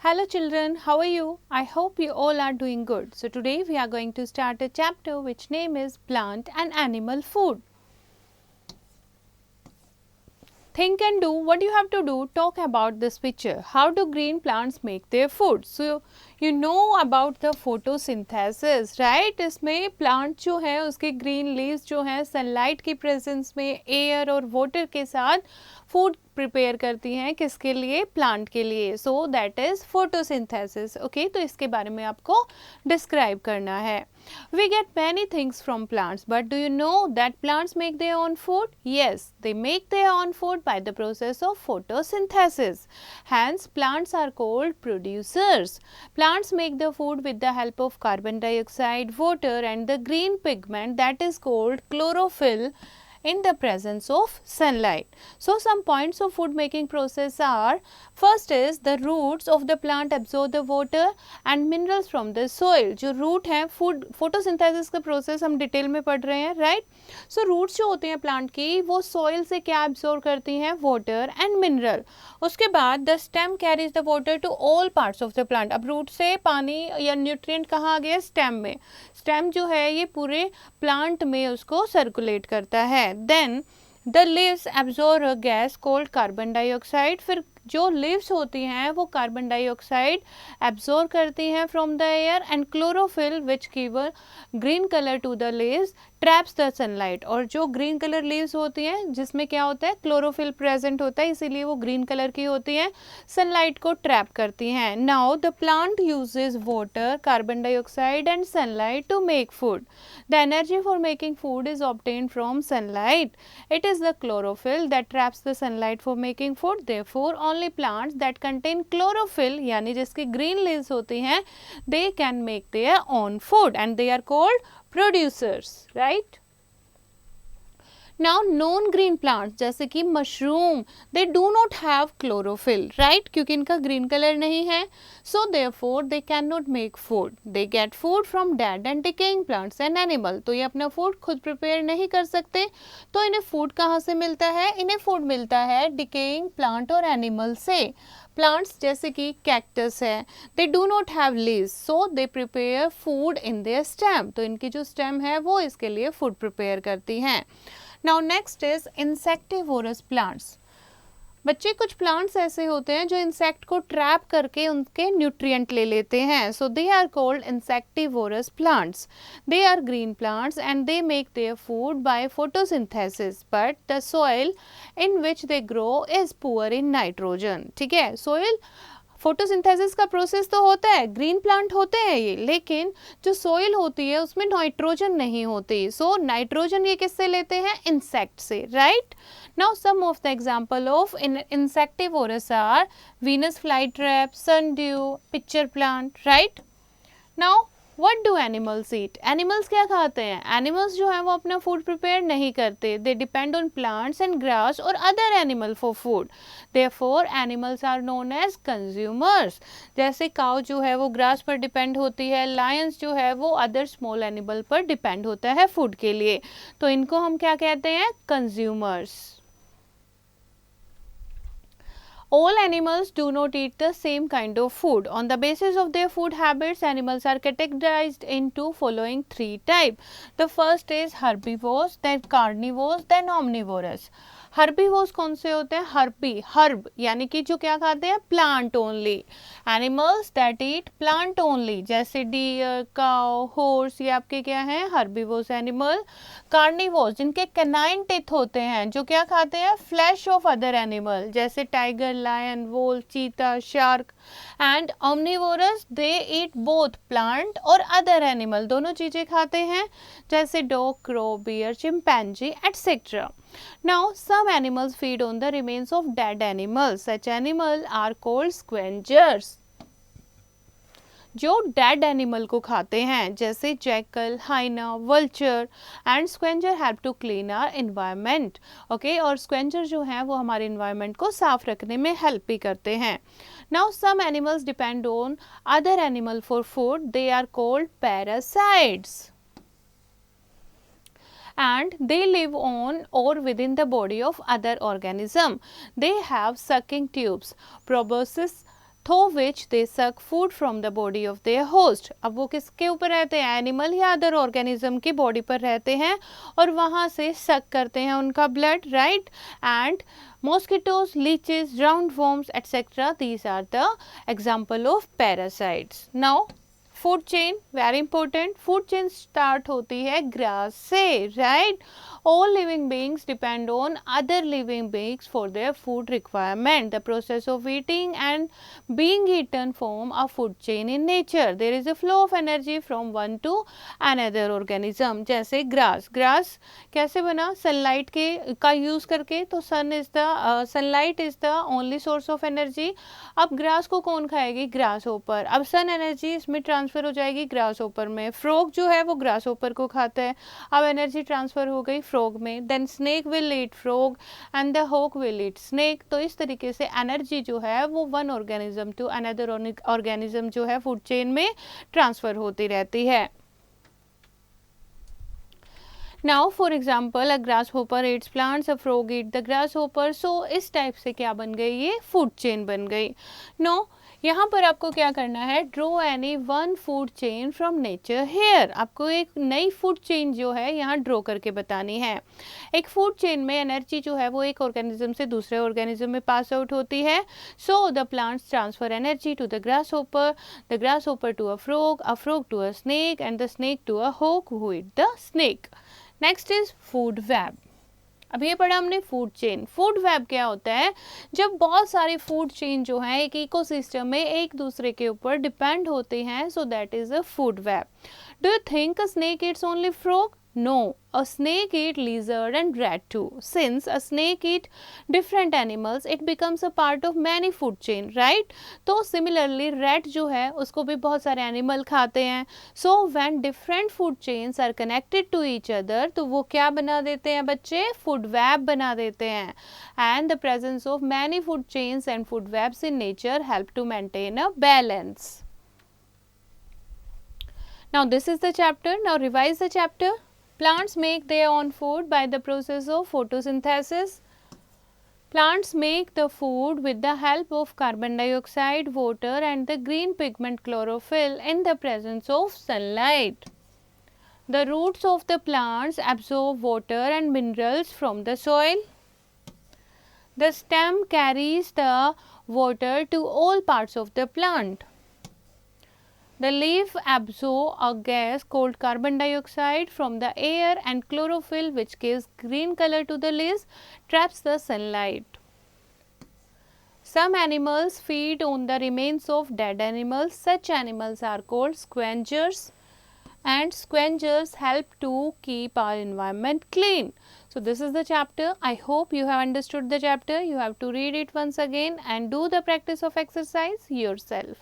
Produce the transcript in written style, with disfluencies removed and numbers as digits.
Hello children, how are you? I hope you all are doing good. So today we are going to start a chapter which name is Plant and Animal Food. Think and do what you have to do. Talk about this picture. How do green plants make their food? So you know about the photosynthesis, right? इसमें plant जो है उसके green leaves जो है sunlight की presence में air और water के साथ food प्रिपेयर करती हैं किसके लिए? प्लांट के लिए. So that is photosynthesis. Okay, तो इसके बारे में आपको डिस्क्राइब करना है. We get many things from plants, but do you know that plants make their own food? Yes, they make their own food by the process of photosynthesis. Hence, plants are called producers. Plants make the food with the help of carbon dioxide, water and the green pigment that is called chlorophyll in the presence of sunlight. So some points of food making process are, first is the roots of the plant absorb the water and minerals from the soil. जो root है food photosynthesis का process हम detail में पढ़ रहे हैं, right? So roots जो होते हैं plant की वो soil से क्या absorb करती हैं? Water and mineral. उसके बाद the stem carries the water to all parts of the plant. अब root से पानी या nutrient कहाँ आ गया? Stem में. Stem जो है ये पूरे plant में उसको circulate करता है. Then the leaves absorb a gas called carbon dioxide. फिर जो leaves होती हैं वो carbon dioxide absorb करती हैं from the air and chlorophyll which give a green color to the leaves traps the sunlight. और जो green color leaves होती हैं जिसमें क्या होता है? chlorophyll present होता है, इसीलिए वो green color की होती हैं, sunlight को trap करती हैं. Now the plant uses water, carbon dioxide and sunlight to make food. The energy for making food is obtained from sunlight. It is the chlorophyll that traps the sunlight for making food. Therefore, only plants that contain chlorophyll यानी जिसकी green leaves होती हैं they can make their own food and they are called producers, right? Now non green plants जैसे कि mushroom they do not have chlorophyll, right? क्योंकि इनका green color नहीं है, so therefore they cannot make food. They get food from dead and decaying plants and animal. तो ये अपना food खुद prepare नहीं कर सकते, तो इन्हें food कहाँ से मिलता है? इन्हें food मिलता है decaying plant और animal से. Plants जैसे कि cactus है, they do not have leaves, so they prepare food in their stem. तो इनकी जो stem है वो इसके लिए food prepare करती हैं. Now next is insectivorous plants. बच्चे कुछ प्लांट्स ऐसे होते हैं जो इंसेक्ट को ट्रैप करके उनके न्यूट्रिएंट ले लेते हैं. So they are called insectivorous plants. They are green plants and they make their food by photosynthesis, but the soil in which they grow is poor in nitrogen. ठीक है, soil photosynthesis का process तो होता है, green plant होते हैं ये, लेकिन जो सोइल होती है उसमें नाइट्रोजन नहीं होती. सो नाइट्रोजन ये किससे लेते हैं? इंसेक्ट से, right? Now some of the example of insectivorous are Venus flytrap, sundew, pitcher plant, right? Now What do animals eat? Animals क्या खाते हैं? Animals जो है वो अपना food prepare नहीं करते. They depend on plants and grass or other animal for food. Therefore, animals are known as consumers. जैसे cow जो है वो grass पर depend होती है, lions जो है वो other small animal पर depend होता है food के लिए. तो इनको हम क्या कहते हैं? Consumers. All animals do not eat the same kind of food. On the basis of their food habits, animals are categorized into following three types. The first is herbivores, then carnivores, then omnivorous. Herbivores कौन से होते हैं? Herb यानी कि जो क्या खाते हैं? Plant only. Animals that eat plant only, जैसे डियर, काउ, हॉर्स, ये आपके क्या हैं? Herbivores animal. कार्निवोर्स जिनके कैनाइन टीथ होते हैं, जो क्या खाते हैं? फ्लैश ऑफ अदर एनिमल, जैसे tiger, lion, wolf, cheetah, shark. And omnivorous they eat both plant और अदर एनिमल, दोनों चीजें खाते हैं, जैसे dog, crow, bear, chimpanzee etcetera. Now some animals feed on the remains of dead animals. Such animals are called scavengers. जो dead animal को खाते हैं, जैसे jackal, hyena, vulture and scavenger help to clean our environment. Okay, और scavenger जो हैं वो हमारे एनवायरनमेंट को साफ रखने में हेल्प भी करते हैं. Now some animals depend on other animal for food. They are called parasites and they live on or within the body of other organism. They have sucking tubes, proboscis through which they suck food from the body of their host. अब वो किसके ऊपर रहते हैं, animal या other organism की body पर रहते हैं और वहाँ से सक करते हैं उनका blood, right. And mosquitoes, leeches, roundworms, etc. These are the example of parasites. Now food chain very important. Food chain start होती है ग्रास से, right. All living beings depend on other living beings for their food requirement. The process of eating and being eaten form a food chain in nature. There is a flow of energy from one to another organism. जैसे grass, grass कैसे बना, sunlight के का use करके. तो sunlight is the only source of energy. अब grass को कौन खाएगी, ग्रास होपर. अब सन एनर्जी इसमें ट्रांसफर हो जाएगी ग्रास होपर में. फ्रॉग जो है वो ग्रास होपर को खाता है. अब एनर्जी ट्रांसफर हो गई फ्रॉग में. Then snake will eat frog and the hawk will eat snake. तो इस तरीके से एनर्जी जो है वो one organism to another organism जो है फूड चेन में ट्रांसफर होती रहती है. Now for example a grasshopper eats plants, a frog eat the grasshopper. So इस टाइप से क्या बन गई, ये फूड चेन बन गई. नो यहाँ पर आपको क्या करना है, draw any one food chain from nature here. आपको एक नई फूड चेन जो है यहाँ ड्रॉ करके बतानी है. एक फूड चेन में एनर्जी जो है वो एक ऑर्गेनिज्म से दूसरे ऑर्गेनिज्म में पास आउट होती है. So the plants transfer energy to the grasshopper to a frog to a snake and the snake to a hawk who eat the snake. Next is food web. अब ये पढ़ा हमने food chain. Food web क्या होता है, जब बहुत सारे फूड चेन जो है एक इकोसिस्टम में एक दूसरे के ऊपर डिपेंड होते हैं. So that is a food web. Do you think a snake Yeats only frog? No, a snake eat lizard and rat too. Since a snake eat different animals, it becomes a part of many food chain, right? तो similarly rat जो है उसको भी बहुत सारे animal खाते हैं. So when different food chains are connected to each other, तो वो क्या बना देते हैं बच्चे, food web बना देते हैं. And the presence of many food chains and food webs in nature help to maintain a balance. Now this is the chapter. Now revise the chapter. Plants make their own food by the process of photosynthesis. Plants make the food with the help of carbon dioxide, water and the green pigment chlorophyll in the presence of sunlight. The roots of the plants absorb water and minerals from the soil. The stem carries the water to all parts of the plant. The leaf absorbs a gas called carbon dioxide from the air and chlorophyll, which gives green color to the leaves, traps the sunlight. Some animals feed on the remains of dead animals. Such animals are called scavengers, and scavengers help to keep our environment clean. So this is the chapter. I hope you have understood the chapter. You have to read it once again and do the practice of exercise yourself.